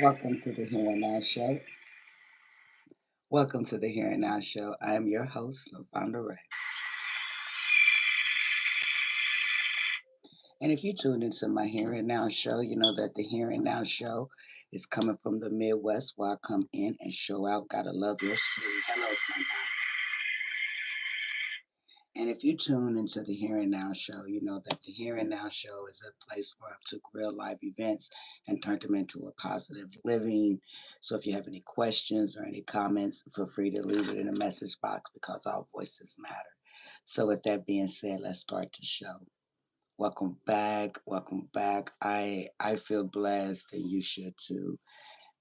Welcome to the Here and Now Show. Welcome to the Here and Now Show. I am your host, Lavonda. And if you tuned into my Here and Now Show, you know that the Here and Now Show is coming from the Midwest where I come in and show out. Gotta love your city. Hello, somebody. And if you tune into the Here and Now Show, you know that the Here and Now Show is a place where I've took real life events and turned them into a positive living. So if you have any questions or any comments, feel free to leave it in the message box because our voices matter. So with that being said, let's start the show. Welcome back. Welcome back. I feel blessed and you should too.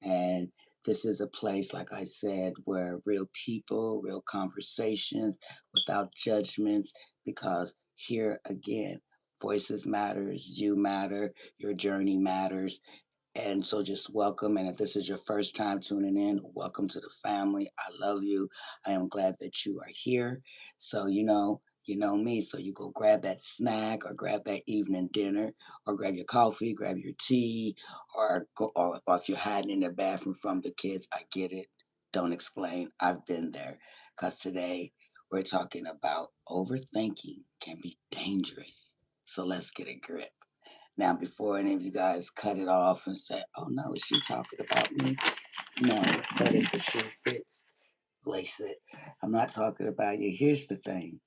And this is a place, like I said, where real people, real conversations without judgments, because here again, voices matters, you matter, your journey matters, and so just welcome. And if this is your first time tuning in, welcome to the family. I love you. I am glad that you are here. So, you know me. So you go grab that snack or grab that evening dinner or grab your coffee, grab your tea, or or if you're hiding in the bathroom from the kids, I get it. Don't explain. I've been there. Because today we're talking about overthinking can be dangerous. So let's get a grip. Now, before any of you guys cut it off and say, "Oh no, is she talking about me?" No, but if the shoe fits, lace it. I'm not talking about you. Here's the thing: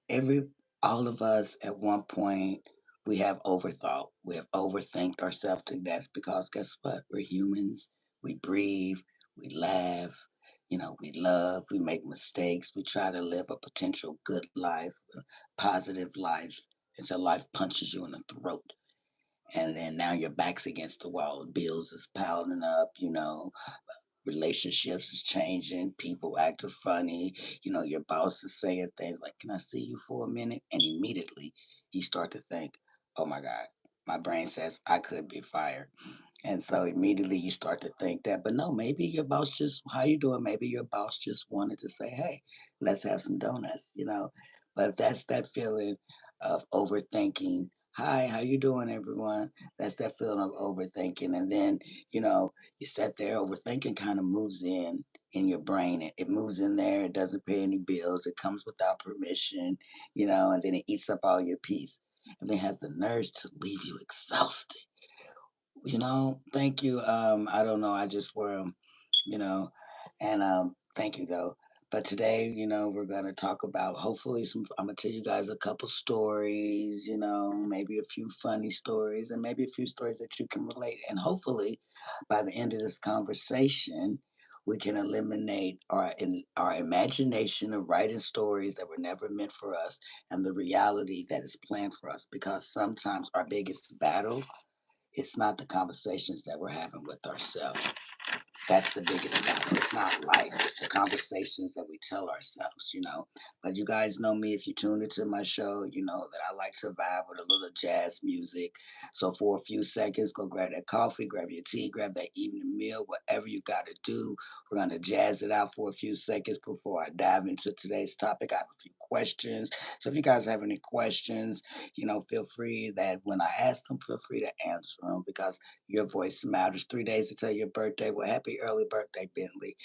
every all of us at one point we have overthought. We have overthinked ourselves to death because guess what? We're humans. We breathe. We laugh. We love. We make mistakes. We try to live a potential good life, a positive life, until life punches you in the throat and then now your back's against the wall. Bills is piling up, relationships is changing, people acting funny, your boss is saying things like, "Can I see you for a minute?" And immediately you start to think, "Oh my God, my brain says I could be fired." And so immediately you start to think that, but no, maybe your boss just, how you doing? Maybe your boss just wanted to say, "Hey, let's have some donuts." But that's that feeling of overthinking. Hi, how you doing, everyone? That's that feeling of overthinking. And then, you sit there, overthinking kind of moves in your brain. It moves in there, it doesn't pay any bills, it comes without permission, and then it eats up all your peace. And then has the nerves to leave you exhausted. Thank you. I don't know. I just wear them, you know, and thank you though. But today, we're gonna talk about hopefully some. I'm gonna tell you guys a couple stories, maybe a few funny stories, and maybe a few stories that you can relate. And hopefully, by the end of this conversation, we can eliminate our imagination of writing stories that were never meant for us, and the reality that is planned for us. Because sometimes our biggest battle, it's not the conversations that we're having with ourselves. That's the biggest battle. It's not life. It's the conversations that we tell ourselves. But you guys know me. If you tune into my show, you know that I like to vibe with a little jazz music. So for a few seconds, go grab that coffee, grab your tea, grab that evening meal, whatever you got to do. We're going to jazz it out for a few seconds before I dive into today's topic. I have a few questions. So if you guys have any questions, feel free that when I ask them, feel free to answer them because your voice matters. 3 days to tell your birthday. Well, happy early birthday, Bentley.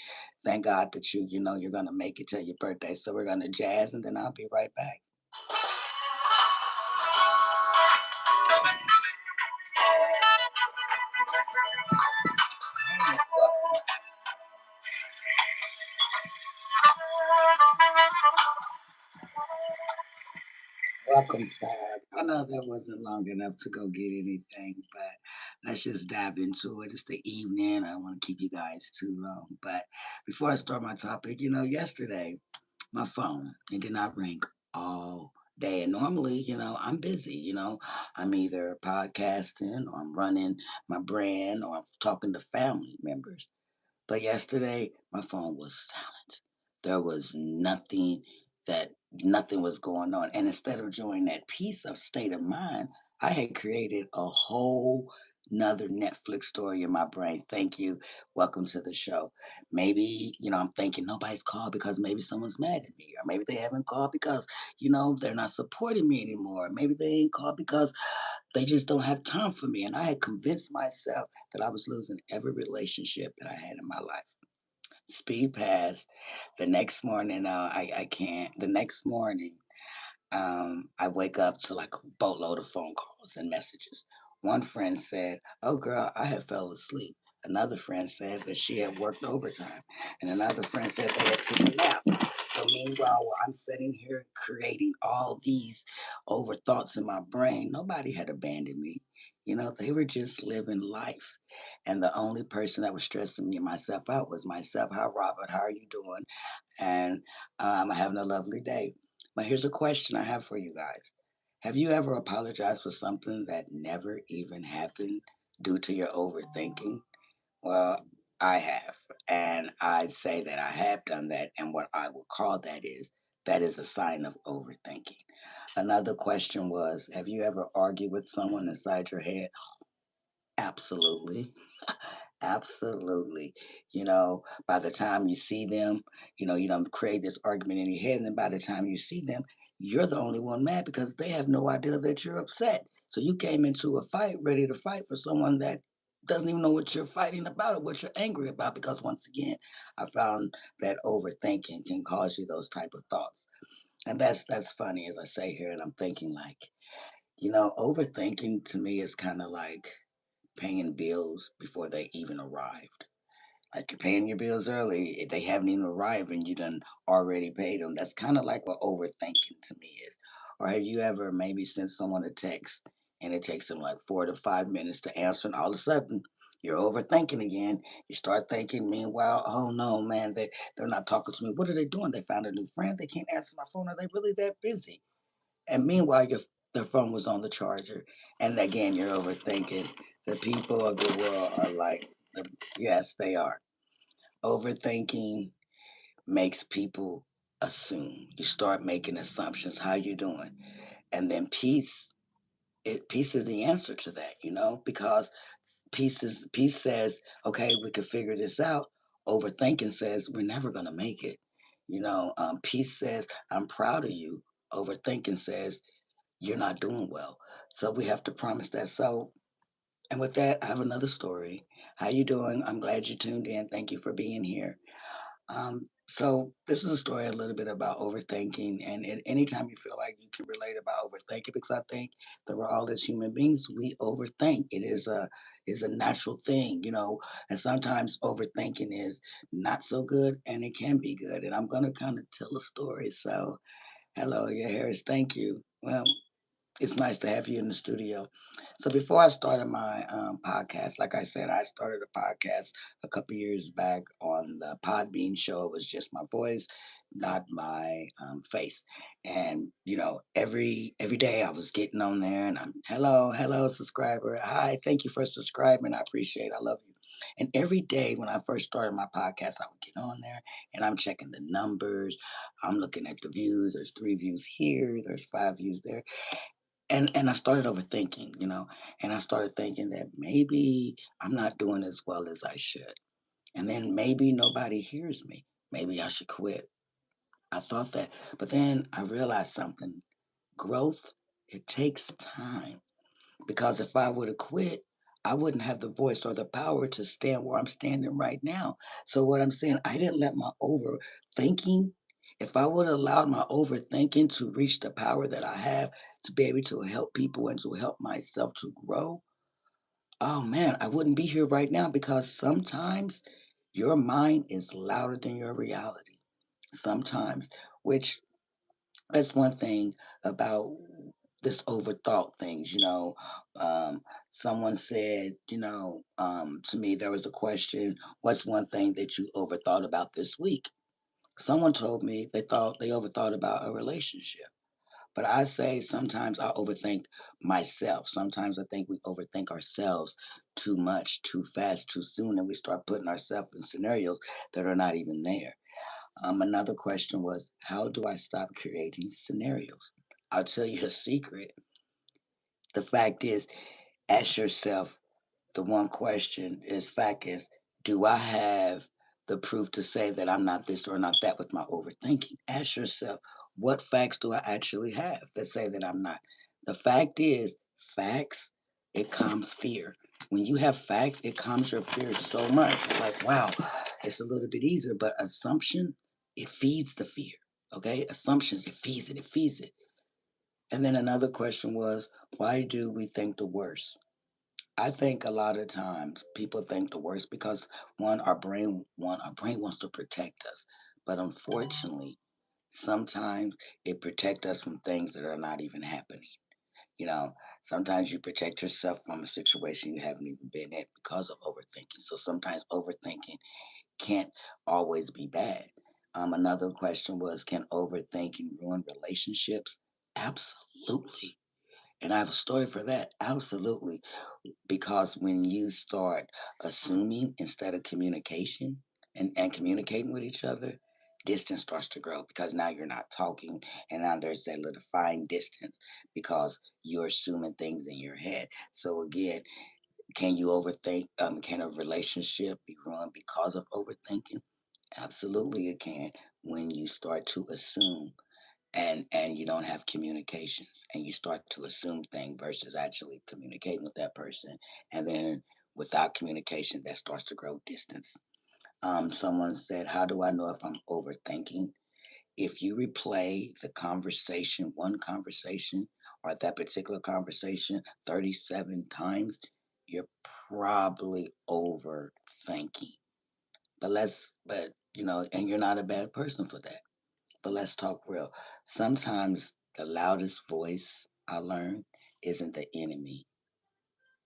Thank God that you're gonna make it till your birthday. So we're gonna jazz, and then I'll be right back. Welcome back. I know that wasn't long enough to go get anything, but let's just dive into it. It's the evening. I don't want to keep you guys too long. But before I start my topic, yesterday my phone, it did not ring all day. And normally, I'm busy. I'm either podcasting or I'm running my brand or I'm talking to family members. But yesterday, my phone was silent. There was nothing was going on. And instead of enjoying that peace of state of mind, I had created a whole another Netflix story in my brain. Thank you. Welcome to the show. Maybe, I'm thinking nobody's called because maybe someone's mad at me, or maybe they haven't called because, they're not supporting me anymore. Maybe they ain't called because they just don't have time for me. And I had convinced myself that I was losing every relationship that I had in my life. Speed past. The next morning, I can't. The next morning, I wake up to like a boatload of phone calls and messages. One friend said, "Oh, girl, I had fell asleep." Another friend said that she had worked overtime. And another friend said they had taken a nap. So, meanwhile, while I'm sitting here creating all these overthoughts in my brain, nobody had abandoned me. They were just living life. And the only person that was stressing me and myself out was myself. Hi, Robert. How are you doing? And I'm having a lovely day. But here's a question I have for you guys. Have you ever apologized for something that never even happened due to your overthinking? Well, I have. And I'd say that I have done that. And what I would call that is a sign of overthinking. Another question was, have you ever argued with someone inside your head? Absolutely. Absolutely. By the time you see them, you don't create this argument in your head. And then by the time you see them, you're the only one mad because they have no idea that you're upset. So you came into a fight ready to fight for someone that doesn't even know what you're fighting about or what you're angry about. Because once again, I found that overthinking can cause you those type of thoughts. And that's funny as I say here. And I'm thinking like, overthinking to me is kind of like paying bills before they even arrived. Like you're paying your bills early, they haven't even arrived and you done already paid them. That's kind of like what overthinking to me is. Or have you ever maybe sent someone a text and it takes them like 4 to 5 minutes to answer, and all of a sudden you're overthinking again. You start thinking, meanwhile, oh no, man, they're not talking to me. What are they doing? They found a new friend. They can't answer my phone. Are they really that busy? And meanwhile, the phone was on the charger. And again, you're overthinking. The people of the world are like, yes, they are. Overthinking makes people assume. You start making assumptions. How you doing? And then peace is the answer to that, because peace says, okay, we can figure this out. Overthinking says we're never gonna make it. Peace says, I'm proud of you. Overthinking says you're not doing well. So we have to promise that. So, and with that, I have another story. How you doing? I'm glad you tuned in. Thank you for being here. So this is a story a little bit about overthinking, and anytime you feel like you can relate about overthinking, because I think that we're all as human beings, we overthink. It is a natural thing, and sometimes overthinking is not so good, and it can be good. And I'm gonna kind of tell a story. So, hello, yeah, Harris. Thank you. Well, it's nice to have you in the studio. So before I started my podcast, like I said, I started a podcast a couple years back on the Podbean show. It was just my voice, not my face. And every day I was getting on there, and I'm hello subscriber, hi, thank you for subscribing, I appreciate, I love you. And every day when I first started my podcast, I would get on there and I'm checking the numbers. I'm looking at the views. There's 3 views here. There's 5 views there, and I started overthinking, and I started thinking that maybe I'm not doing as well as I should. And then maybe nobody hears me. Maybe I should quit. I thought that. But then I realized something. Growth, it takes time. Because if I would have quit, I wouldn't have the voice or the power to stand where I'm standing right now. So what I'm saying, I didn't let my overthinking, if I would have allowed my overthinking to reach the power that I have to be able to help people and to help myself to grow, oh man, I wouldn't be here right now, because sometimes your mind is louder than your reality. Sometimes, which that's one thing about this overthought things. Someone said, to me, there was a question, what's one thing that you overthought about this week? Someone told me they overthought about a relationship. But I say sometimes I overthink myself. Sometimes I think we overthink ourselves too much, too fast, too soon, and we start putting ourselves in scenarios that are not even there. Another question was, how do I stop creating scenarios? I'll tell you a secret. The fact is, ask yourself, The one question is fact is, do I have the proof to say that I'm not this or not that with my overthinking? Ask yourself, what facts do I actually have that say that I'm not? The fact is, facts, it calms fear. When you have facts, it calms your fear so much. It's like, wow, it's a little bit easier. But assumption, it feeds the fear. Okay? Assumptions, it feeds it. And then another question was, why do we think the worst? I think a lot of times people think the worst because our brain wants to protect us. But unfortunately, sometimes it protects us from things that are not even happening. You know, sometimes you protect yourself from a situation you haven't even been in because of overthinking. So sometimes overthinking can't always be bad. Another question was, can overthinking ruin relationships? Absolutely. And I have a story for that. Absolutely. Because when you start assuming instead of communication and communicating with each other, distance starts to grow because now you're not talking and now there's that little fine distance because you're assuming things in your head. So again, can you overthink? Can a relationship be ruined because of overthinking? Absolutely, it can. When you start to assume and you don't have communications and you start to assume things versus actually communicating with that person, and then without communication that starts to grow distance. Someone said, how do I know if I'm overthinking? If you replay the conversation, one conversation or that particular conversation 37 times, you're probably overthinking. But and you're not a bad person for that. But let's talk real. Sometimes the loudest voice I learned isn't the enemy,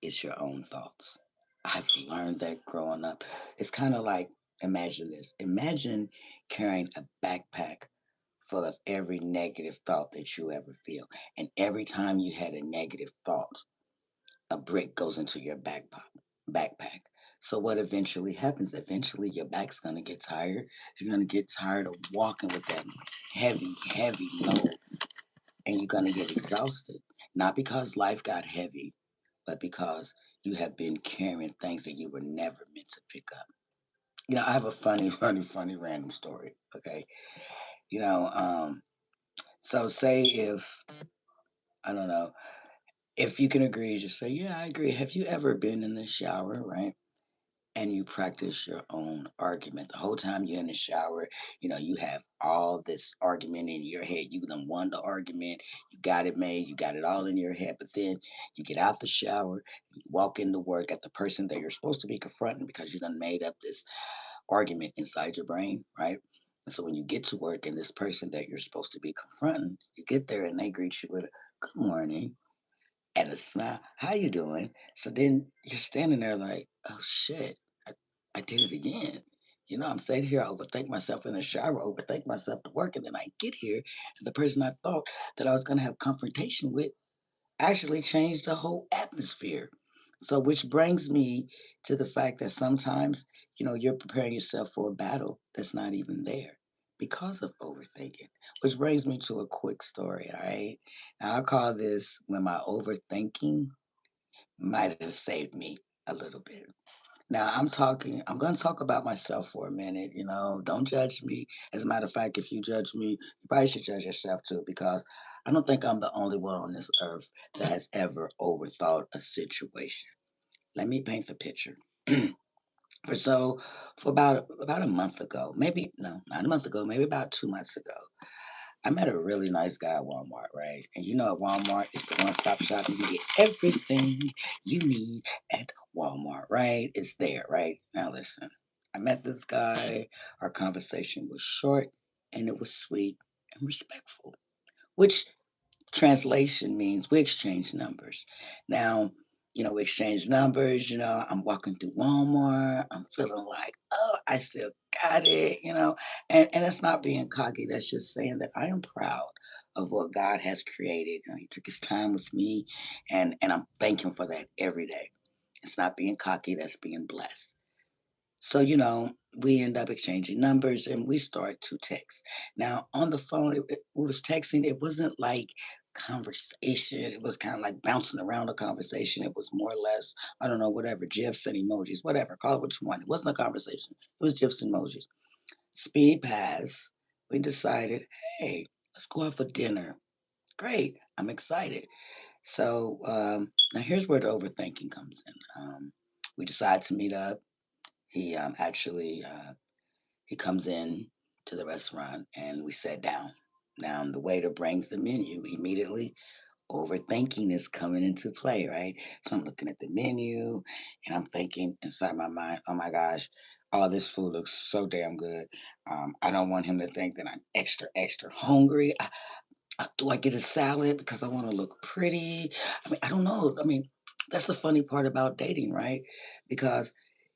it's your own thoughts. I've learned that growing up. It's kind of like, imagine this. Imagine carrying a backpack full of every negative thought that you ever feel. And every time you had a negative thought, a brick goes into your backpack. So what eventually happens? Eventually your back's gonna get tired. You're gonna get tired of walking with that heavy load, and you're gonna get exhausted. Not because life got heavy, but because you have been carrying things that you were never meant to pick up. I have a funny, funny random story. Okay. You know, um, so say if I don't know, if you can agree, just say, yeah, I agree. Have you ever been in the shower, right? And you practice your own argument. The whole time you're in the shower, you have all this argument in your head. You done won the argument, you got it made, you got it all in your head. But then you get out the shower, you walk into work at the person that you're supposed to be confronting because you done made up this argument inside your brain, right? And so when you get to work and this person that you're supposed to be confronting, you get there and they greet you with a good morning and a smile. How you doing? So then you're standing there like, oh shit, I did it again. I'm sitting here, I overthink myself in the shower, overthink myself to work, and then I get here, and the person I thought that I was gonna have confrontation with actually changed the whole atmosphere. So which brings me to the fact that sometimes, you're preparing yourself for a battle that's not even there because of overthinking. Which brings me to a quick story, all right? Now I call this when my overthinking might have saved me a little bit. Now I'm gonna talk about myself for a minute, don't judge me. As a matter of fact, if you judge me, you probably should judge yourself too, because I don't think I'm the only one on this earth that has ever overthought a situation. Let me paint the picture. for so for about a month ago, maybe no, not a month ago, maybe about 2 months ago, I met a really nice guy at Walmart, right? And at Walmart, it's the one-stop shop. You can get everything you need at Walmart, right? It's there, right? Now listen, I met this guy. Our conversation was short and it was sweet and respectful, which translation means we exchange numbers. Now, we exchange numbers. I'm walking through Walmart. I'm feeling like, oh, I still got it, and that's not being cocky. That's just saying that I am proud of what God has created. He took his time with me, and I'm thanking for that every day. It's not being cocky, that's being blessed. So, we end up exchanging numbers and we start to text. Now, on the phone, we was texting. It wasn't like conversation. It was kind of like bouncing around a conversation. It was more or less, I don't know, whatever, GIFs and emojis, whatever, call it what you want. It wasn't a conversation. It was GIFs and emojis. Speed pass. We decided, hey, let's go out for dinner. Great. I'm excited. So now here's where the overthinking comes in. We decide to meet up. He actually he comes in to the restaurant and we sat down. Now the waiter brings the menu immediately. Overthinking is coming into play, right? So I'm looking at the menu and I'm thinking inside my mind, oh my gosh, all this food looks so damn good. I don't want him to think that I'm extra, extra hungry. Do I get a salad because I want to look pretty? I mean, I don't know. I mean, that's the funny part about dating, right? Because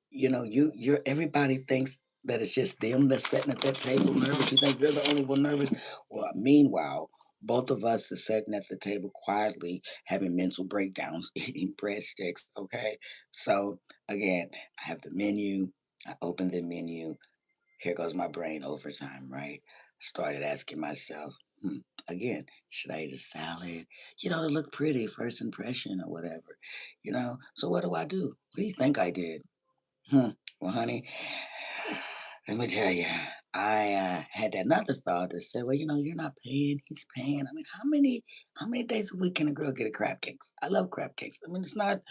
you're everybody thinks that it's just them that's sitting at that table nervous. You think you're the only one nervous. Well, meanwhile, both of us are sitting at the table quietly having mental breakdowns, eating breadsticks. Okay. So again, I have the menu. I open the menu. Here goes my brain overtime, right? Started asking myself, again, should I eat a salad? To look pretty, first impression or whatever. So what do I do? What do you think I did? Hmm. Well, honey, let me tell you, I had another thought that said, well, you're not paying; he's paying. I mean, how many days a week can a girl get a crab cakes? I love crab cakes. I mean, it's not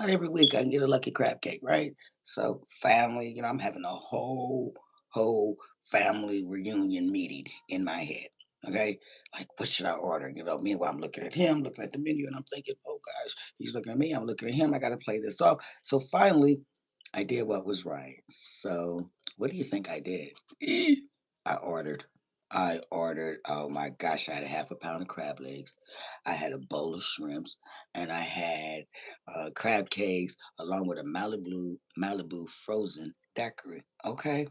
every week I can get a lucky crab cake, right? So, family, I'm having a whole family reunion meeting in my head. Okay, like what should I order? Meanwhile I'm looking at him, looking at the menu, and I'm thinking, oh gosh, he's looking at me, I'm looking at him. I got to play this off. So finally, I did what was right. So, what do you think I did? I ordered. I ordered. Oh my gosh! I had a half a pound of crab legs. I had a bowl of shrimps, and I had crab cakes along with a Malibu frozen daiquiri. Okay.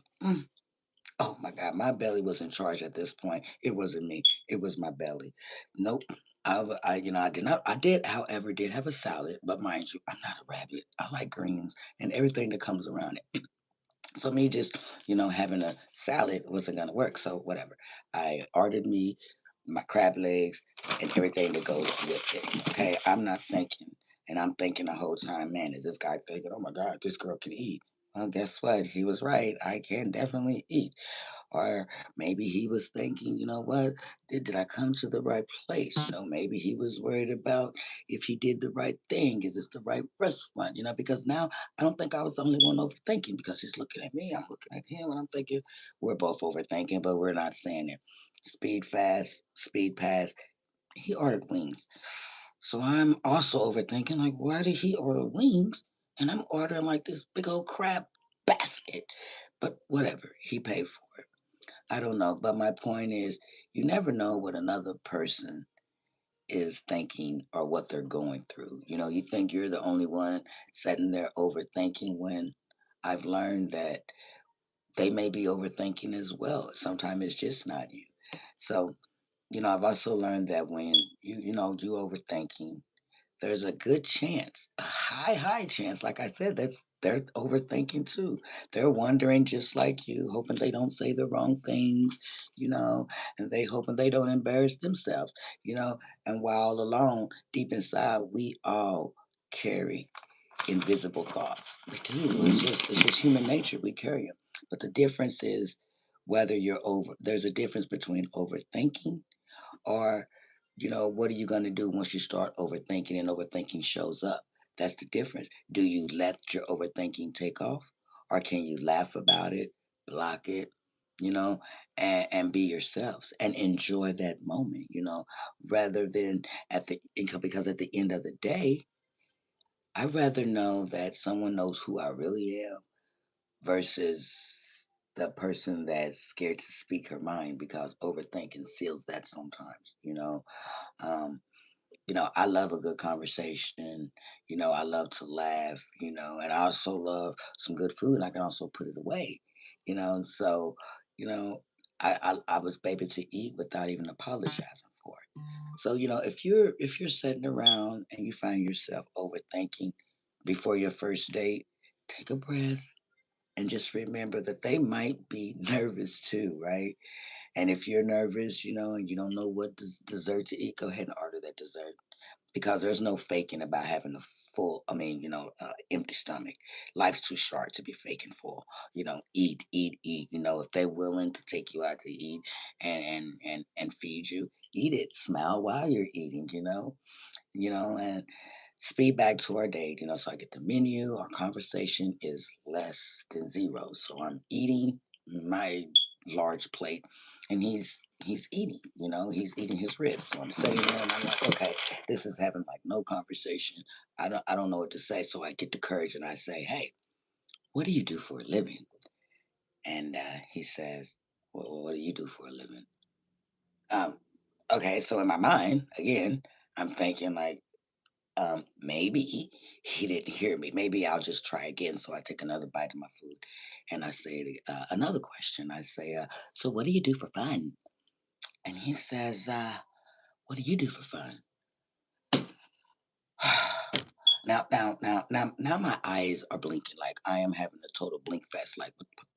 Oh my God, my belly was in charge at this point. It wasn't me. It was my belly. Nope. I did not. I did, however, did have a salad, but mind you, I'm not a rabbit. I like greens and everything that comes around it. So me just, having a salad wasn't gonna work. So whatever. I ordered me my crab legs and everything that goes with it. Okay. I'm not thinking. And I'm thinking the whole time, man, is this guy thinking, oh my God, this girl can eat? Well, guess what? He was right. I can definitely eat. Or maybe he was thinking, you know what, did I come to the right place? Maybe he was worried about if he did the right thing. Is this the right restaurant? Because now I don't think I was the only one overthinking because he's looking at me, I'm looking at him, and I'm thinking we're both overthinking, but we're not saying it. Speed pass. He ordered wings. So I'm also overthinking, like, why did he order wings? And I'm ordering like this big old crab basket. But whatever, he paid for it. I don't know, but my point is, you never know what another person is thinking or what they're going through. You think you're the only one sitting there overthinking when I've learned that they may be overthinking as well. Sometimes it's just not you. So, I've also learned that when you overthinking, there's a good chance, a high chance, like I said, that's they're overthinking too. They're wondering just like you, hoping they don't say the wrong things, you know, and they hoping they don't embarrass themselves, you know. And while alone, deep inside, we all carry invisible thoughts. We do. It's just human nature. We carry them. But the difference is whether you're over. There's a difference between overthinking or, what are you going to do once you start overthinking and overthinking shows up? That's the difference. Do you let your overthinking take off? Or can you laugh about it, block it, you know, and be yourselves and enjoy that moment, rather than because at the end of the day, I'd rather know that someone knows who I really am versus the person that's scared to speak her mind because overthinking seals that sometimes. Um, I love a good conversation. I love to laugh, and I also love some good food and I can also put it away, and so, you know, I was able to eat without even apologizing for it. So, if you're sitting around and you find yourself overthinking before your first date, take a breath and just remember that they might be nervous too, right? And if you're nervous, and you don't know what dessert to eat, go ahead and order that dessert because there's no faking about having a full, empty stomach. Life's too short to be faking full. Eat, eat, eat. If they're willing to take you out to eat and feed you, eat it. Smile while you're eating. And speed back to our date, so I get the menu. Our conversation is less than zero. So I'm eating my large plate and he's eating, he's eating his ribs. So I'm sitting there and I'm like, okay, this is having like no conversation. I don't know what to say. So I get the courage and I say, hey, what do you do for a living? And he says, well, what do you do for a living? Um, okay, so in my mind, again, I'm thinking like, maybe he didn't hear me. Maybe I'll just try again. So I take another bite of my food and I say another question. I say, so what do you do for fun? And he says, what do you do for fun? Now, my eyes are blinking like I am having a total blink fest. Like,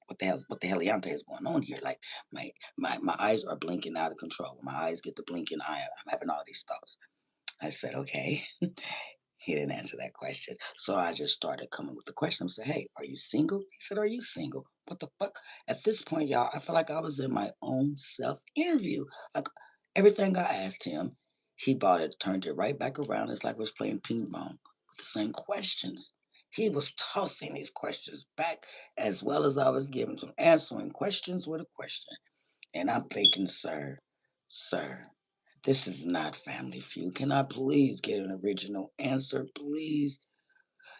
what the hell is going on here? Like, my eyes are blinking out of control. When my eyes get to blinking, I'm having all these thoughts. I said, okay. He didn't answer that question. So I just started coming with the question. I said, hey, are you single? He said, are you single? What the fuck? At this point, y'all, I feel like I was in my own self interview. Like everything I asked him, he bought it, turned it right back around. It's like we was playing ping pong with the same questions. He was tossing these questions back as well as I was giving to him, answering questions with a question. And I'm thinking, sir, this is not Family Feud. Can I please get an original answer, please?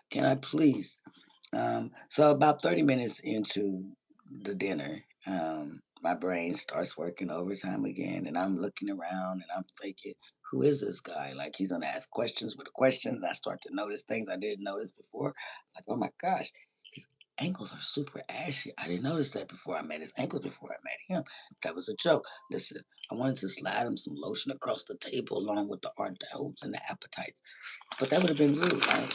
Can I please? So about 30 minutes into the dinner, my brain starts working overtime again, and I'm looking around and I'm thinking, who is this guy? Like he's gonna ask questions with a question, and I start to notice things I didn't notice before. Like, oh my gosh, his ankles are super ashy. I didn't notice that before I met his ankles before I met him. That was a joke. Listen, I wanted to slide him some lotion across the table along with the hors d'oeuvres and the appetites, but that would have been rude, right?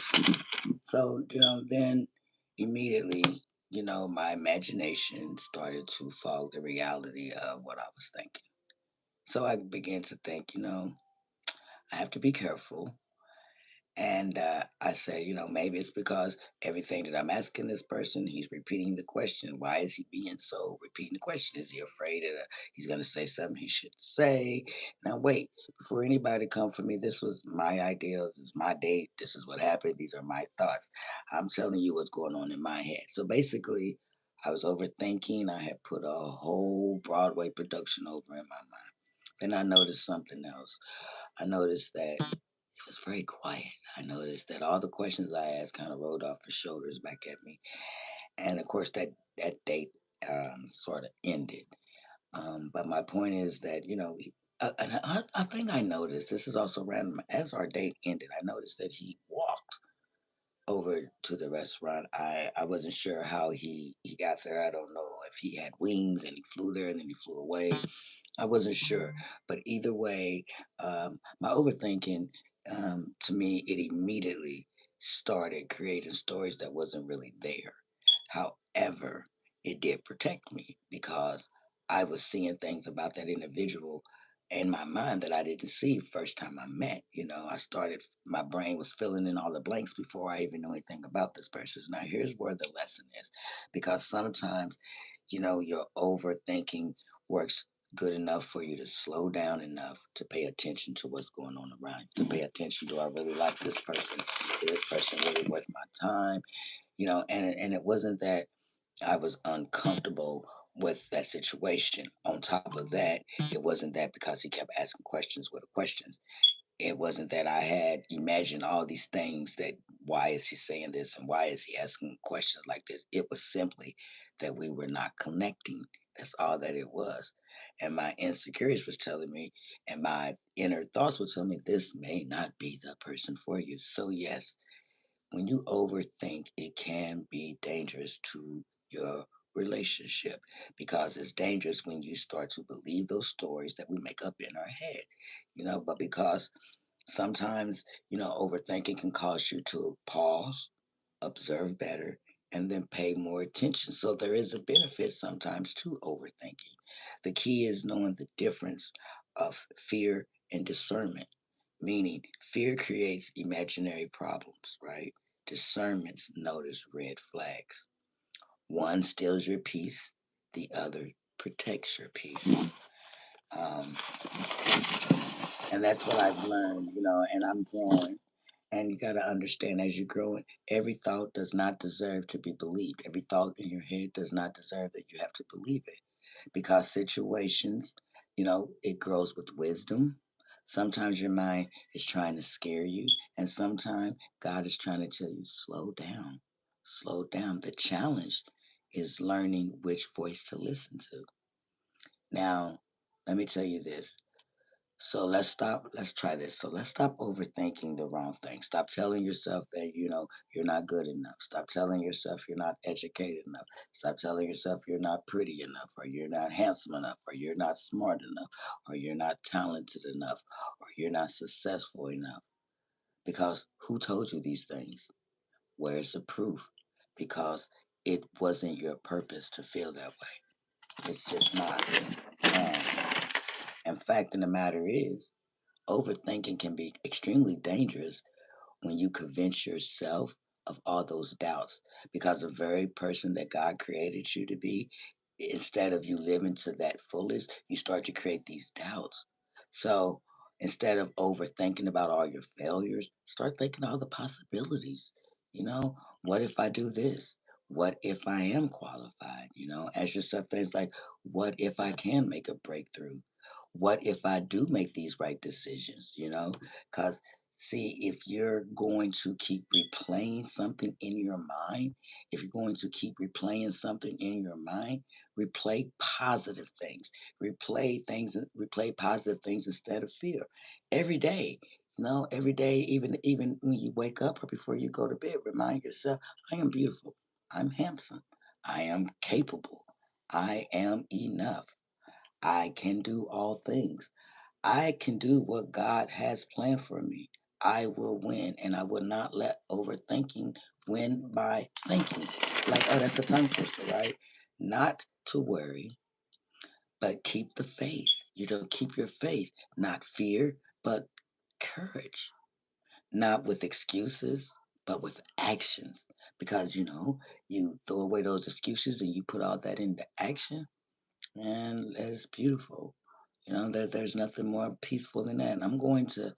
So, then immediately, my imagination started to fog the reality of what I was thinking. So I began to think, I have to be careful. And I say, maybe it's because everything that I'm asking this person, he's repeating the question. Why is he being so repeating the question? Is he afraid that he's going to say something he should say? Now, wait, before anybody come for me, this was my idea. This is my date. This is what happened. These are my thoughts. I'm telling you what's going on in my head. So basically, I was overthinking. I had put a whole Broadway production over in my mind. Then I noticed something else. I noticed that he was very quiet. I noticed that all the questions I asked kind of rolled off his shoulders back at me, and of course that date sort of ended. But my point is that and I think I noticed this is also random. As our date ended, I noticed that he walked over to the restaurant. I wasn't sure how he got there. I don't know if he had wings and he flew there and then he flew away. I wasn't sure, but either way, my overthinking, to me, it immediately started creating stories that wasn't really there. However, it did protect me because I was seeing things about that individual in my mind that I didn't see first time I met. My brain was filling in all the blanks before I even knew anything about this person. Now, here's where the lesson is, because sometimes, your overthinking works good enough for you to slow down enough to pay attention to what's going on around you, to pay attention, do I really like this person? Is this person really worth my time? And it wasn't that I was uncomfortable with that situation. On top of that, it wasn't that because he kept asking questions with the questions. It wasn't that I had imagined all these things that why is he saying this and why is he asking questions like this? It was simply that we were not connecting. That's all that it was. And my insecurities was telling me, and my inner thoughts were telling me, this may not be the person for you. So, yes, when you overthink, it can be dangerous to your relationship because it's dangerous when you start to believe those stories that we make up in our head, but because sometimes, overthinking can cause you to pause, observe better, and then pay more attention. So there is a benefit sometimes to overthinking. The key is knowing the difference of fear and discernment, meaning fear creates imaginary problems, right? Discernments notice red flags. One steals your peace, the other protects your peace. Um, and that's what I've learned, and I'm growing. And you got to understand as you're growing, every thought does not deserve to be believed. Every thought in your head does not deserve that you have to believe it because situations, it grows with wisdom. Sometimes your mind is trying to scare you, and sometimes God is trying to tell you, slow down, slow down. The challenge is learning which voice to listen to. Now, let me tell you this. So let's try this. So let's stop overthinking the wrong thing. Stop telling yourself that, you're not good enough. Stop telling yourself you're not educated enough. Stop telling yourself you're not pretty enough, or you're not handsome enough, or you're not smart enough, or you're not talented enough, or you're not successful enough. Because who told you these things? Where's the proof? Because it wasn't your purpose to feel that way. It's just not. Um, and fact of the matter is, overthinking can be extremely dangerous when you convince yourself of all those doubts because the very person that God created you to be, instead of you living to that fullest, you start to create these doubts. So instead of overthinking about all your failures, start thinking all the possibilities. What if I do this? What if I am qualified? Ask yourself things like, what if I can make a breakthrough? What if I do make these right decisions? Because see, if you're going to keep replaying something in your mind, if you're going to keep replaying something in your mind, replay positive things. Replay positive things instead of fear. Every day. Every day, even when you wake up or before you go to bed, remind yourself, I am beautiful. I'm handsome. I am capable. I am enough. I can do all things. I can do what God has planned for me. I will win, and I will not let overthinking win my thinking. Like, oh, that's a tongue twister, right? Not to worry, but keep the faith. Keep your faith, not fear, but courage. Not with excuses, but with actions. Because, you throw away those excuses and you put all that into action, and it's beautiful. There's nothing more peaceful than that. And I'm going to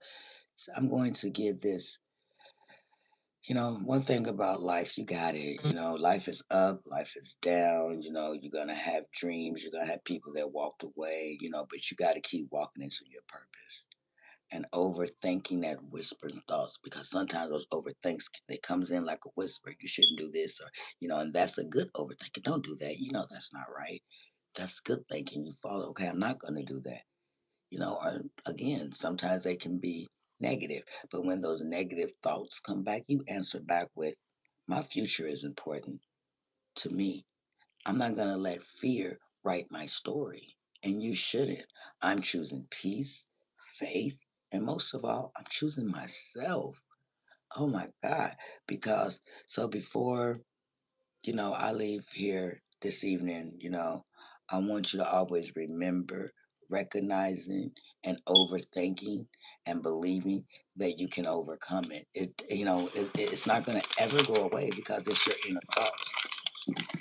give this. One thing about life, you got it. Life is up, life is down. You're gonna have dreams. You're gonna have people that walked away. But you got to keep walking into your purpose and overthinking that whispering thoughts because sometimes those overthinks they comes in like a whisper. You shouldn't do this, or and that's a good overthinking. Don't do that. That's not right. That's good thinking. You follow. Okay, I'm not gonna do that. Or again, sometimes they can be negative. But when those negative thoughts come back, you answer back with, my future is important to me. I'm not going to let fear write my story. And you shouldn't. I'm choosing peace, faith, and most of all, I'm choosing myself. Oh my God. Because so before I leave here this evening, I want you to always remember recognizing and overthinking and believing that you can overcome it. It's not going to ever go away because it's your inner thoughts,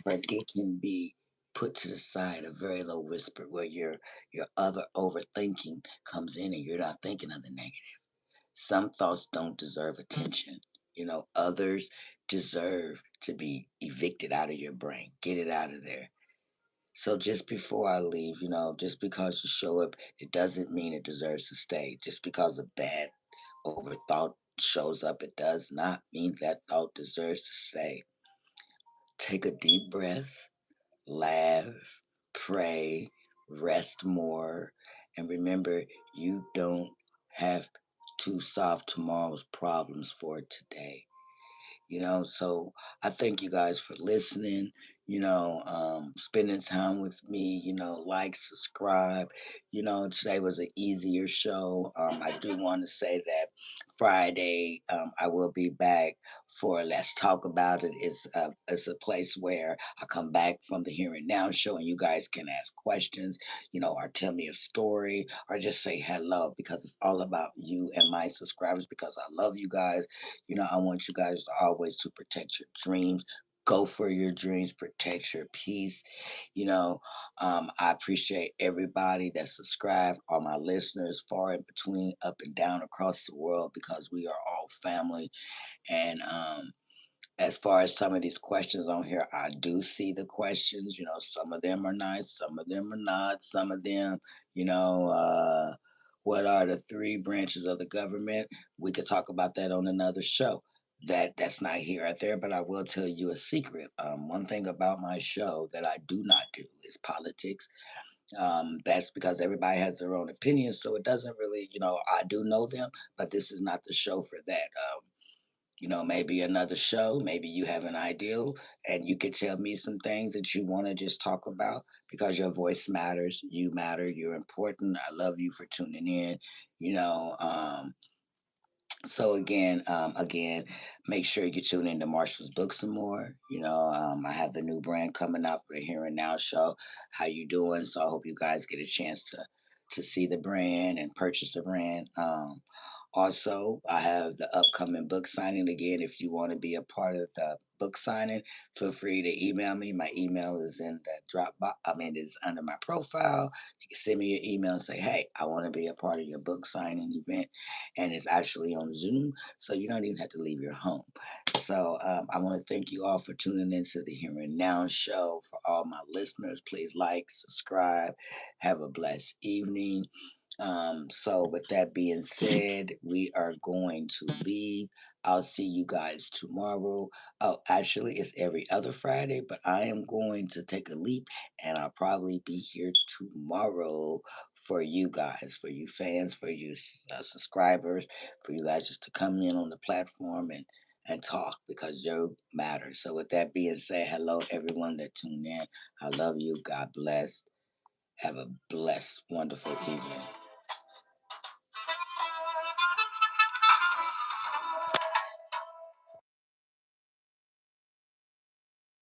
but it can be put to the side, a very low whisper where your other overthinking comes in and you're not thinking of the negative. Some thoughts don't deserve attention. Others deserve to be evicted out of your brain. Get it out of there. So just before I leave, just because you show up, it doesn't mean it deserves to stay. Just because a bad overthought shows up, it does not mean that thought deserves to stay. Take a deep breath, laugh, pray, rest more, and remember you don't have to solve tomorrow's problems for today. So I thank you guys for listening. spending time with me, like, subscribe. Today was an easier show. I do want to say that Friday, I will be back for Let's Talk About It. It's a place where I come back from the Here and Now show, and you guys can ask questions, or tell me a story, or just say hello, because it's all about you and my subscribers, because I love you guys. I want you guys always to protect your dreams. Go for your dreams, protect your peace. I appreciate everybody that subscribed, all my listeners, far and between, up and down across the world, because we are all family. And as far as some of these questions on here, I do see the questions. Some of them are nice, some of them are not. Some of them, you know, uh, what are the three branches of the government? We could talk about that on another show. That's not here or there, but I will tell you a secret. One thing about my show that I do not do is politics. That's because everybody has their own opinions, so it doesn't really, I do know them, but this is not the show for that. Maybe another show, maybe you have an ideal and you could tell me some things that you want to just talk about, because your voice matters. You matter. You're important. I love you for tuning in. You know, so again, make sure you tune into Marshall's book some more. I have the new brand coming up for the Here and Now show. How you doing? So I hope you guys get a chance to see the brand and purchase the brand. Also, I have the upcoming book signing again. If you want to be a part of the book signing, feel free to email me. My email is in the Dropbox. I mean, it's under my profile. You can send me your email and say, "Hey, I want to be a part of your book signing event," and it's actually on Zoom, so you don't even have to leave your home. So I want to thank you all for tuning into the Here and Now show. For all my listeners, please like, subscribe. Have a blessed evening. So with that being said, we are going to leave. I'll see you guys tomorrow. Oh, actually, it's every other Friday, but I am going to take a leap, and I'll probably be here tomorrow for you guys, for you fans, for you subscribers, for you guys just to come in on the platform and talk, because you matter. So with that being said, hello everyone that tuned in. I love you. God bless. Have a blessed, wonderful evening.